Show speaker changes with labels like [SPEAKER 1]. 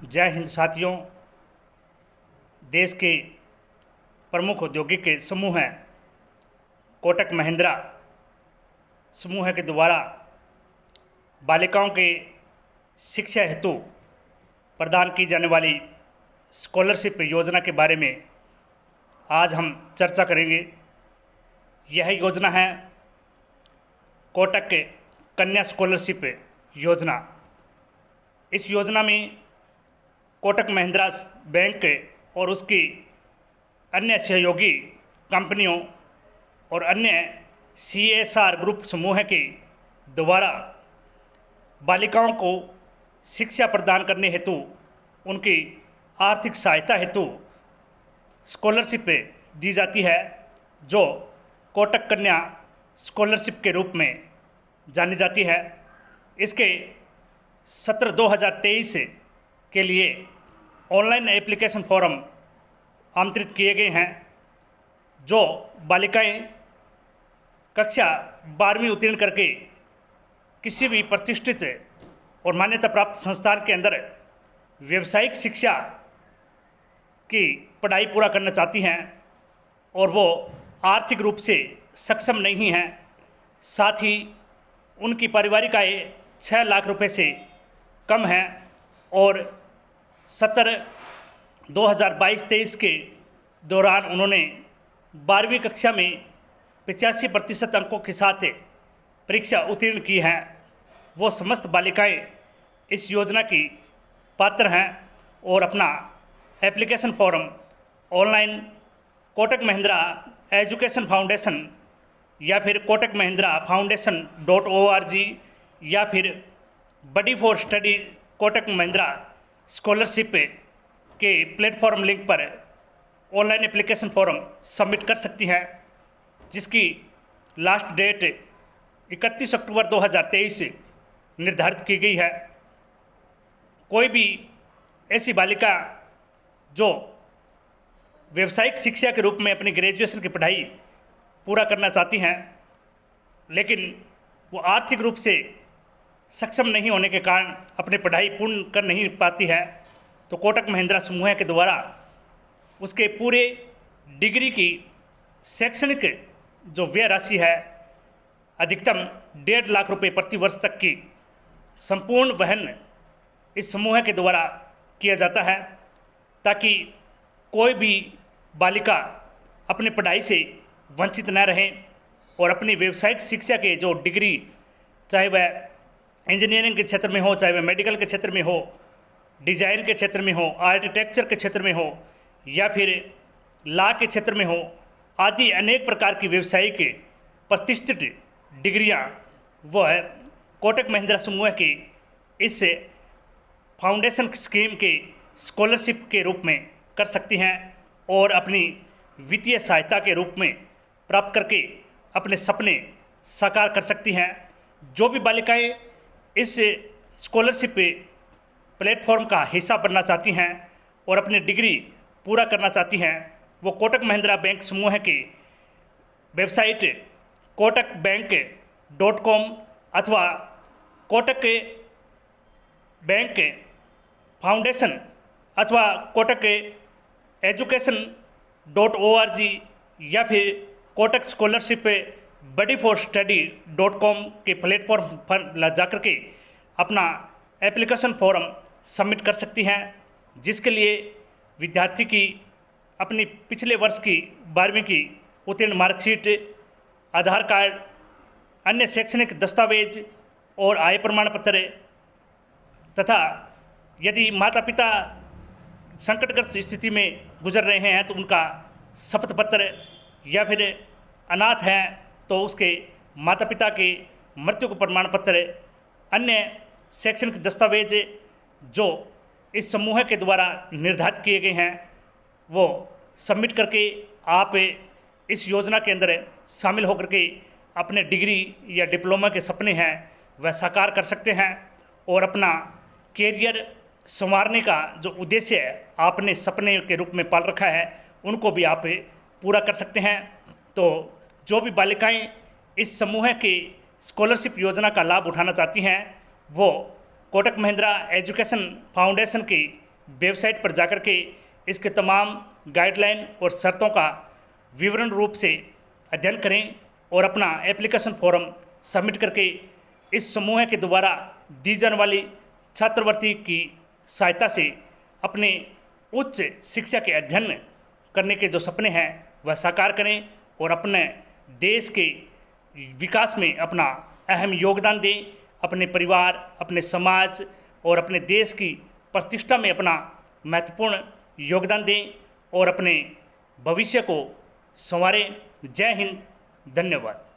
[SPEAKER 1] जय हिंद साथियों। देश के प्रमुख औद्योगिक समूह हैं कोटक महिंद्रा समूह के द्वारा बालिकाओं के शिक्षा हेतु प्रदान की जाने वाली स्कॉलरशिप योजना के बारे में आज हम चर्चा करेंगे। यह योजना है कोटक कन्या स्कॉलरशिप योजना। इस योजना में कोटक महिंद्रा बैंक और उसकी अन्य सहयोगी कंपनियों और अन्य CSR ग्रुप समूह के द्वारा बालिकाओं को शिक्षा प्रदान करने हेतु उनकी आर्थिक सहायता हेतु स्कॉलरशिप दी जाती है, जो कोटक कन्या स्कॉलरशिप के रूप में जानी जाती है। इसके सत्र 2023 के लिए ऑनलाइन एप्लीकेशन फॉर्म आमंत्रित किए गए हैं। जो बालिकाएं कक्षा 12वीं उत्तीर्ण करके किसी भी प्रतिष्ठित और मान्यता प्राप्त संस्थान के अंदर व्यावसायिक शिक्षा की पढ़ाई पूरा करना चाहती हैं और वो आर्थिक रूप से सक्षम नहीं हैं, साथ ही उनकी पारिवारिक आय 6 लाख रुपए से कम है और सत्र 2022-23 के दौरान उन्होंने 12वीं कक्षा में 85% अंकों के साथ परीक्षा उत्तीर्ण की है, वो समस्त बालिकाएं इस योजना की पात्र हैं और अपना application form online Kotak Mahindra education foundation या फिर कोटक महिंद्रा foundation.org या फिर buddy for study Kotak Mahindra scholarship के प्लेटफॉर्म लिंक पर ऑनलाइन एप्लीकेशन फॉर्म सबमिट कर सकती हैं, जिसकी लास्ट डेट 31 अक्टूबर 2023 निर्धारित की गई है। कोई भी ऐसी बालिका जो व्यावसायिक शिक्षा के रूप में अपनी ग्रेजुएशन की पढ़ाई पूरा करना चाहती हैं, लेकिन वो आर्थिक रूप से सक्षम नहीं होने के कारण अपनी पढ़ाई पूर्ण कर नहीं पाती है, तो कोटक महिंद्रा समूह के द्वारा उसके पूरे डिग्री की शैक्षणिक जो व्यय राशि है अधिकतम 1.5 लाख रुपए प्रति वर्ष तक की संपूर्ण वहन इस समूह के द्वारा किया जाता है, ताकि कोई भी बालिका अपनी पढ़ाई से वंचित न रहे और अपनी व्यावसायिक शिक्षा के जो डिग्री, चाहे वह इंजीनियरिंग के क्षेत्र में हो, चाहे वह मेडिकल के क्षेत्र में हो, डिज़ाइन के क्षेत्र में हो, आर्किटेक्चर के क्षेत्र में हो या फिर लॉ के क्षेत्र में हो, आदि अनेक प्रकार की व्यावसायिक प्रतिष्ठित डिग्रियां वो है कोटक महिंद्रा समूह के इस फाउंडेशन स्कीम के स्कॉलरशिप के रूप में कर सकती हैं और अपनी वित्तीय सहायता के रूप में प्राप्त करके अपने सपने साकार कर सकती हैं। जो भी बालिकाएं इस स्कॉलरशिप प्लेटफॉर्म का हिस्सा बनना चाहती हैं और अपनी डिग्री पूरा करना चाहती हैं, वो कोटक महिंद्रा बैंक समूह के वेबसाइट kotakbank.com अथवा कोटक बैंक फाउंडेशन अथवा कोटक education.org या फिर कोटक स्कॉलरशिप बडी फॉर स्टडी.com के प्लेटफॉर्म पर जा कर के अपना एप्लीकेशन फॉर्म सबमिट कर सकती हैं, जिसके लिए विद्यार्थी की अपनी पिछले वर्ष की 12वीं की उत्तीर्ण मार्कशीट, आधार कार्ड, अन्य शैक्षणिक दस्तावेज और आय प्रमाण पत्र तथा यदि माता पिता संकटग्रस्त स्थिति में गुजर रहे हैं तो उनका शपथ पत्र या फिर अनाथ हैं तो उसके माता पिता के मृत्यु का प्रमाण पत्र, अन्य शैक्षणिक दस्तावेज जो इस समूह के द्वारा निर्धारित किए गए हैं वो सबमिट करके आप इस योजना के अंदर शामिल होकर के अपने डिग्री या डिप्लोमा के सपने हैं वह साकार कर सकते हैं और अपना कैरियर संवारने का जो उद्देश्य आपने सपने के रूप में पाल रखा है उनको भी आप पूरा कर सकते हैं। तो जो भी बालिकाएं इस समूह के स्कॉलरशिप योजना का लाभ उठाना चाहती हैं वो कोटक महिंद्रा एजुकेशन फाउंडेशन की वेबसाइट पर जाकर के इसके तमाम गाइडलाइन और शर्तों का विवरण रूप से अध्ययन करें और अपना एप्लीकेशन फॉर्म सबमिट करके इस समूह के द्वारा दी जाने वाली छात्रवृत्ति की सहायता से अपने उच्च शिक्षा के अध्ययन करने के जो सपने हैं वह साकार करें और अपने देश के विकास में अपना अहम योगदान दें। अपने परिवार, अपने समाज और अपने देश की प्रतिष्ठा में अपना महत्वपूर्ण योगदान दें और अपने भविष्य को संवारें। जय हिंद, धन्यवाद।